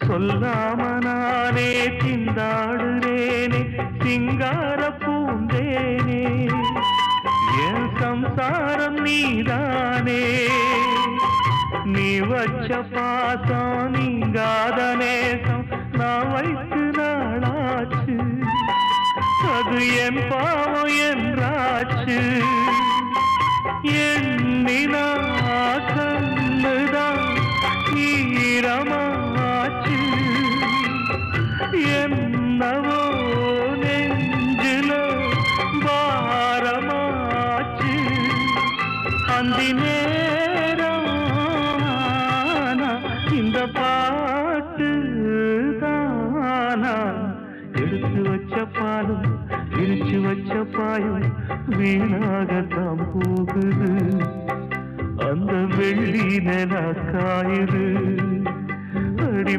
சொல்லாம நானே திண்டாடுறேனே சிங்கார பூந்தேனே என் சம்சாரம் நீதானே நீ வச்ச பாசம் நீங்காத நேசம் நான் வைத்து நாளாச்சு அது என் பாவம் என்றாச்சு எண்ணினா கண்ணுதான் ஈரமாச்சு என்னவோ நெஞ்சில பாரமாச்சு அந்தி நேரம் இந்த பாட்டு தானா எடுத்து வச்ச பாலும் விரிச்சு வச்ச பாயும் வீணாகத்தான் போகுது அந்த வெள்ளி நில காயுது அடி